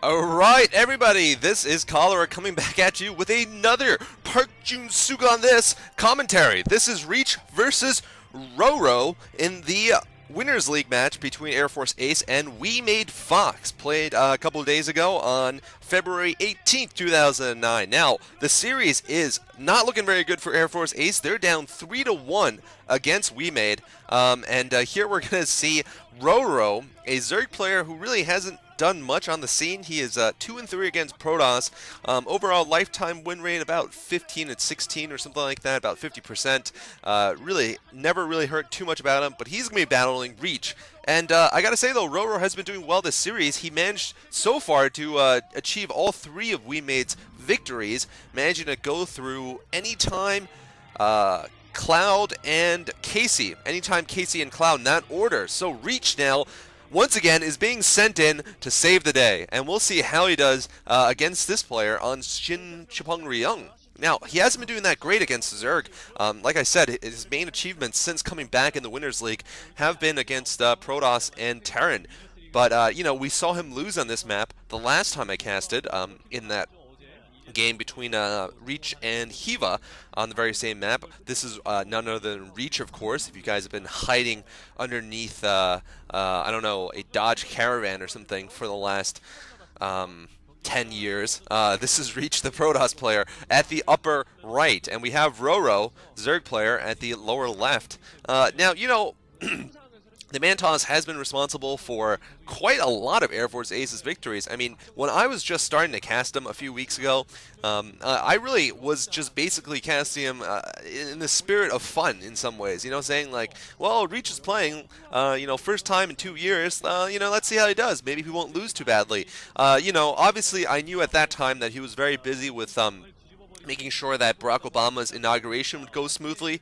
Alright, everybody, this is Cholera coming back at you with another Park Jun-suk on this commentary. This is Reach versus Roro in the Winners League match between Air Force Ace and Wemade Fox, played a couple of days ago on February 18th, 2009. Now, the series is not looking very good for Air Force Ace. They're down 3-1 against Wemade, and here we're going to see Roro, a Zerg player who really hasn't done much on the scene. He is 2-3 against Protoss. Overall lifetime win rate about 15-16 or something like that, about 50%. Really, never really heard too much about him, but he's going to be battling Reach. And I gotta say though, Roro has been doing well this series. He managed so far to achieve all three of Wemade's victories, managing to go through Anytime, Cloud, and Casey. Anytime, Casey, and Cloud in that order. So Reach now, once again, is being sent in to save the day, and we'll see how he does against this player on Chupung Ryeong. Now, he hasn't been doing that great against Zerg. Like I said, his main achievements since coming back in the Winners League have been against Protoss and Terran. But, you know, we saw him lose on this map the last time I casted in that game between Reach and Hiva on the very same map. This is none other than Reach, of course. If you guys have been hiding underneath, I don't know, a Dodge Caravan or something for the last 10 years. This is Reach, the Protoss player, at the upper right, and we have Roro, Zerg player, at the lower left. Now, you know, the Mantos has been responsible for quite a lot of Air Force Ace's victories. I mean, when I was just starting to cast him a few weeks ago, I really was just basically casting him in the spirit of fun in some ways, you know, saying like, well, Reach is playing, you know, first time in 2 years, you know, let's see how he does. Maybe he won't lose too badly. You know, obviously I knew at that time that he was very busy with making sure that Barack Obama's inauguration would go smoothly,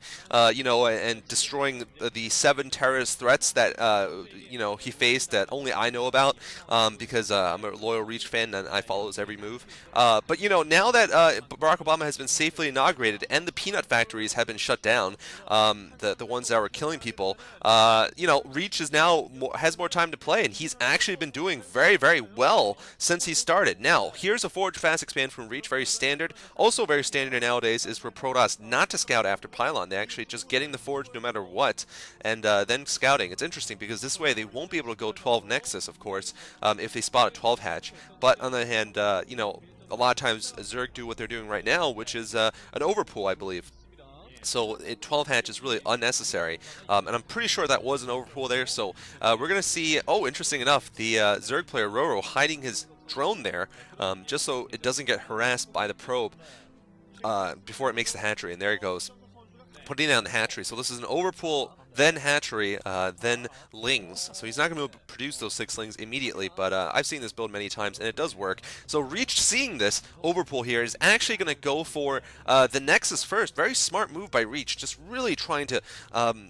you know, and destroying the 7 terrorist threats that, you know, he faced that only I know about, because I'm a loyal Reach fan and I follow his every move. But, you know, now that Barack Obama has been safely inaugurated and the peanut factories have been shut down, the ones that were killing people, you know, Reach is now has more time to play, and he's actually been doing very, very well since he started. Now, here's a forward fast expand from Reach, very standard. Also very standard nowadays is for Protoss not to scout after Pylon. They're actually just getting the forge no matter what, and then scouting. It's interesting because this way they won't be able to go 12 Nexus, of course, if they spot a 12 hatch. But on the other hand, you know, a lot of times Zerg do what they're doing right now, which is an overpool, I believe. So 12 hatch is really unnecessary, and I'm pretty sure that was an overpool there. So we're going to see, oh, interesting enough, the Zerg player Roro hiding his drone there, just so it doesn't get harassed by the probe before it makes the hatchery, and there it goes, putting down the hatchery. So this is an overpool, then hatchery, then lings. So he's not going to produce those 6 lings immediately, but I've seen this build many times, and it does work. So Reach, seeing this overpool here, is actually going to go for the Nexus first. Very smart move by Reach, just really trying to,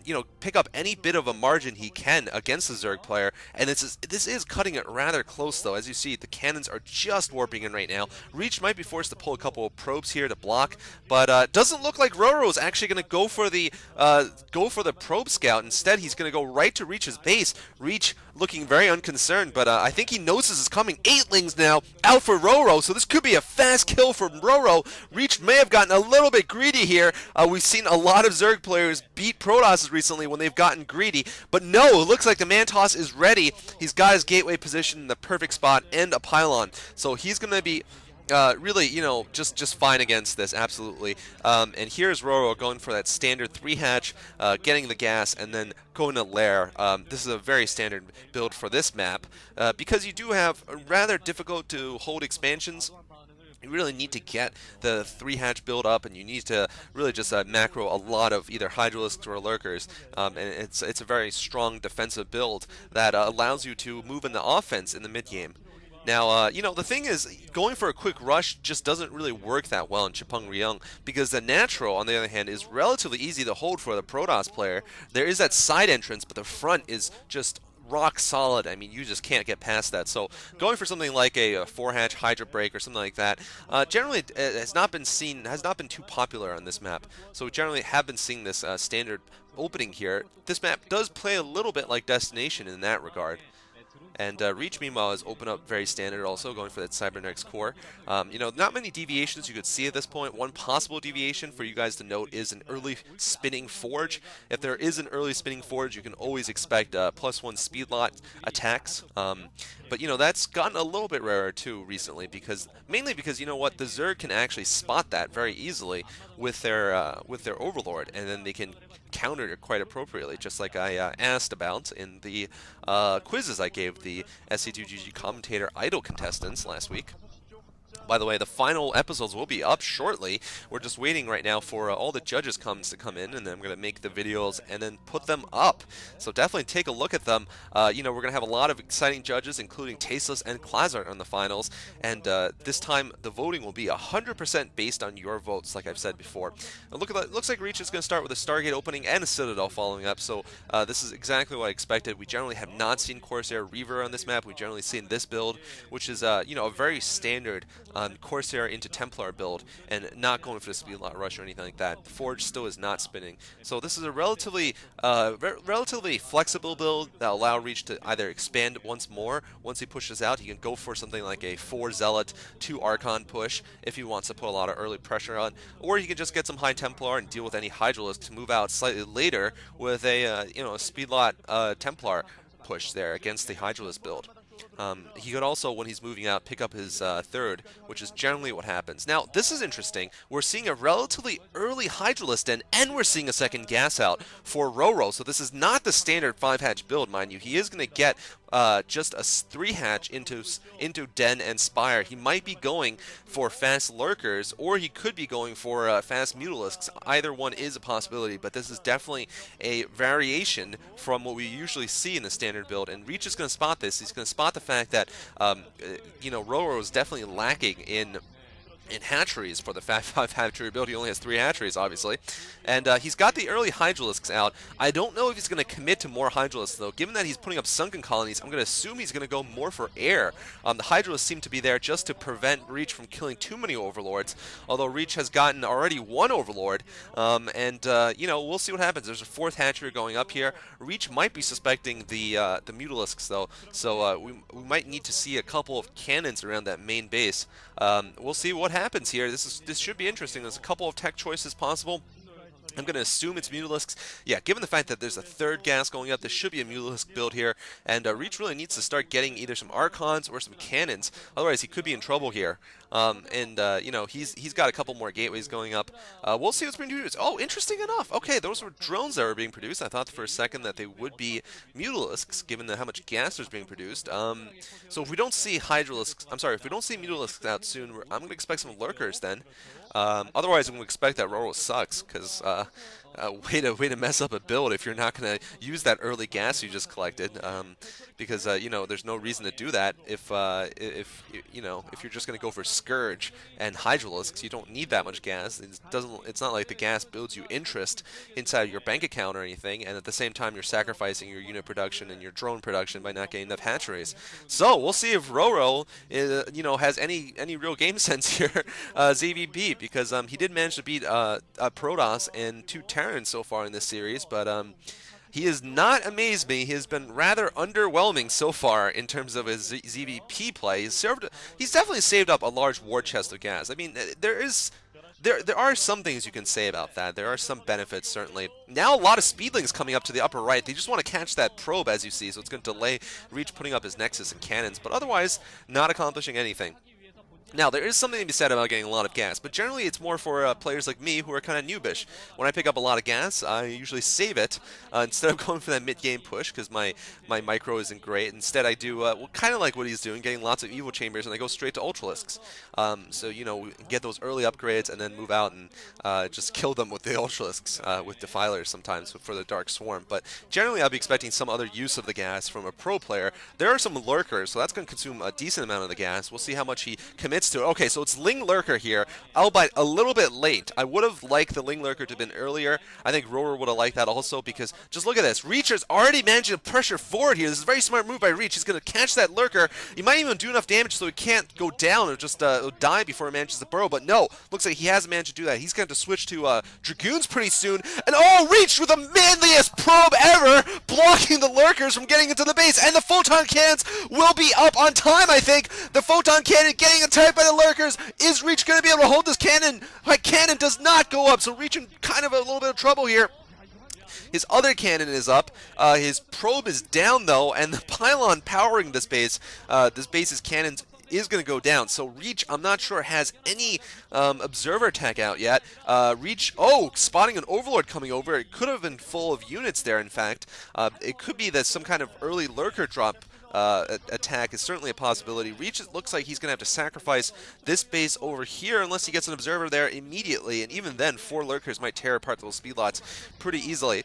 you know, pick up any bit of a margin he can against the Zerg player. And this is cutting it rather close, though. As you see, the cannons are just warping in right now. Reach might be forced to pull a couple of probes here to block, but doesn't look like Roro is actually going to go for the probe scout. Instead, he's going to go right to Reach's base. Reach looking very unconcerned, but I think he knows this is coming. 8 lings now out for Roro, so this could be a fast kill from Roro. Reach may have gotten a little bit greedy here. We've seen a lot of Zerg players beat Protoss recently when they've gotten greedy, but no, it looks like the Mantos is ready. He's got his gateway position in the perfect spot and a pylon, so he's going to be really, you know, just fine against this, absolutely. And here's Roro going for that standard 3 hatch, getting the gas, and then going to lair. This is a very standard build for this map, because you do have rather difficult to hold expansions. You really need to get the 3 hatch build up, and you need to really just macro a lot of either Hydralisks or Lurkers, and it's a very strong defensive build that allows you to move in the offense in the mid game. Now, you know, the thing is, going for a quick rush just doesn't really work that well in Chupung Ryeong, because the natural, on the other hand, is relatively easy to hold for the Protoss player. There is that side entrance, but the front is just rock solid. I mean, you just can't get past that. So going for something like a 4-hatch Hydra break or something like that, generally has not been too popular on this map. So we generally have been seeing this standard opening here. This map does play a little bit like Destination in that regard. And Reach, meanwhile, is open up very standard also, going for that Cybernetics core. You know, not many deviations you could see at this point. One possible deviation for you guys to note is an early spinning forge. If there is an early spinning forge, you can always expect +1 speed lot attacks. But you know, that's gotten a little bit rarer too recently, mainly because you know what, the Zerg can actually spot that very easily with their Overlord, and then they can counter it quite appropriately, just like I asked about in the quizzes I gave the SC2GG commentator idle contestants last week. By the way, the final episodes will be up shortly. We're just waiting right now for all the judges' comments to come in, and then I'm going to make the videos and then put them up. So definitely take a look at them. You know, we're going to have a lot of exciting judges, including Tasteless and Klazart on the finals. And this time, the voting will be 100% based on your votes, like I've said before. Now look at that. It looks like Reach is going to start with a Stargate opening and a Citadel following up. So this is exactly what I expected. We generally have not seen Corsair Reaver on this map. We've generally seen this build, which is you know, a very standard Corsair into Templar build, and not going for the speed lot rush or anything like that. The Forge still is not spinning, so this is a relatively flexible build that allow Reach to either expand once more. Once he pushes out, he can go for something like a 4 Zealot, 2 Archon push if he wants to put a lot of early pressure on, or he can just get some high Templar and deal with any Hydralisk to move out slightly later with a you know, a speed lot Templar push there against the Hydralisk build. He could also, when he's moving out, pick up his third, which is generally what happens. Now, this is interesting. We're seeing a relatively early Hydralisk in, and we're seeing a second gas out for Roro. So this is not the standard 5-hatch build, mind you. He is going to get just a 3-hatch into Den and Spire. He might be going for fast Lurkers, or he could be going for fast Mutalisks. Either one is a possibility, but this is definitely a variation from what we usually see in the standard build, and Reach is going to spot this. He's going to spot the fact that you know, Roro is definitely lacking in hatcheries for the 5 hatchery build. He only has 3 hatcheries, obviously. And he's got the early Hydralisks out. I don't know if he's going to commit to more Hydralisks, though. Given that he's putting up Sunken Colonies, I'm going to assume he's going to go more for air. The Hydralisks seem to be there just to prevent Reach from killing too many Overlords, although Reach has gotten already 1 Overlord. You know, we'll see what happens. There's a 4th hatchery going up here. Reach might be suspecting the Mutalisks, though, so we might need to see a couple of cannons around that main base. We'll see what happens here. This should be interesting. There's a couple of tech choices possible. I'm going to assume it's Mutalisks. Yeah, given the fact that there's a 3rd gas going up, this should be a Mutalisk build here. And Reach really needs to start getting either some Archons or some Cannons. Otherwise, he could be in trouble here. You know, he's got a couple more gateways going up. We'll see what's being produced. Oh, interesting enough. Okay, those were drones that were being produced. I thought for a second that they would be Mutalisks, given how much gas is being produced. So if we don't see Hydralisks, I'm sorry, if we don't see Mutalisks out soon, I'm going to expect some Lurkers then. Otherwise, I'm going to expect that Roro sucks, because way to mess up a build if you're not going to use that early gas you just collected, because you know, there's no reason to do that if you know, if you're just going to go for Scourge and Hydralisks. You don't need that much gas. It's not like the gas builds you interest inside your bank account or anything, and at the same time you're sacrificing your unit production and your drone production by not getting enough hatcheries. So we'll see if Roro you know, has any real game sense here, ZVP, because he did manage to beat Protoss and 2 Terrans so far in this series, but he has not amazed me. He has been rather underwhelming so far in terms of his ZVP play. He's definitely saved up a large war chest of gas. I mean, there are some things you can say about that. There are some benefits, certainly. Now a lot of speedlings coming up to the upper right. They just want to catch that probe, as you see, so it's going to delay Reach putting up his Nexus and cannons, but otherwise not accomplishing anything. Now, there is something to be said about getting a lot of gas, but generally it's more for players like me who are kind of noobish. When I pick up a lot of gas, I usually save it instead of going for that mid-game push, because my micro isn't great. Instead, I do well, kind of like what he's doing, getting lots of Evo Chambers, and I go straight to Ultralisks. So, you know, get those early upgrades and then move out and just kill them with the Ultralisks, with Defilers sometimes for the Dark Swarm. But generally, I'll be expecting some other use of the gas from a pro player. There are some Lurkers, so that's going to consume a decent amount of the gas. We'll see how much he commits gets to it. Okay, so it's Ling Lurker here, albeit a little bit late. I would have liked the Ling Lurker to have been earlier. I think Roro would have liked that also, because just look at this. Reach is already managing to pressure forward here. This is a very smart move by Reach. He's going to catch that Lurker. He might even do enough damage so he can't go down or just die before he manages to burrow, but no. Looks like he hasn't managed to do that. He's going to switch to Dragoons pretty soon. And oh, Reach with the manliest probe ever, blocking the Lurkers from getting into the base. And the Photon Cannons will be up on time, I think. The Photon Cannon getting attacked by the Lurkers. Is Reach going to be able to hold this cannon? Cannon does not go up, so Reach in kind of a little bit of trouble here. His other cannon is up. His probe is down, though, and the pylon powering this base's cannons is going to go down. So Reach, I'm not sure, has any observer tech out yet. Reach, spotting an Overlord coming over. It could have been full of units there, in fact. It could be that some kind of early Lurker drop attack is certainly a possibility. Reach, it looks like he's going to have to sacrifice this base over here unless he gets an observer there immediately, and even then 4 Lurkers might tear apart those speed lots pretty easily.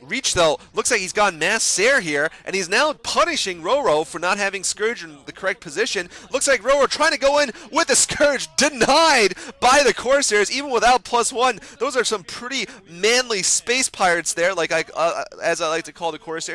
Reach, though, looks like he's gone Mass Sair here, and he's now punishing Roro for not having Scourge in the correct position. Looks like Roro trying to go in with the Scourge, denied by the Corsairs, even without +1. Those are some pretty manly space pirates there, like as I like to call the Corsairs.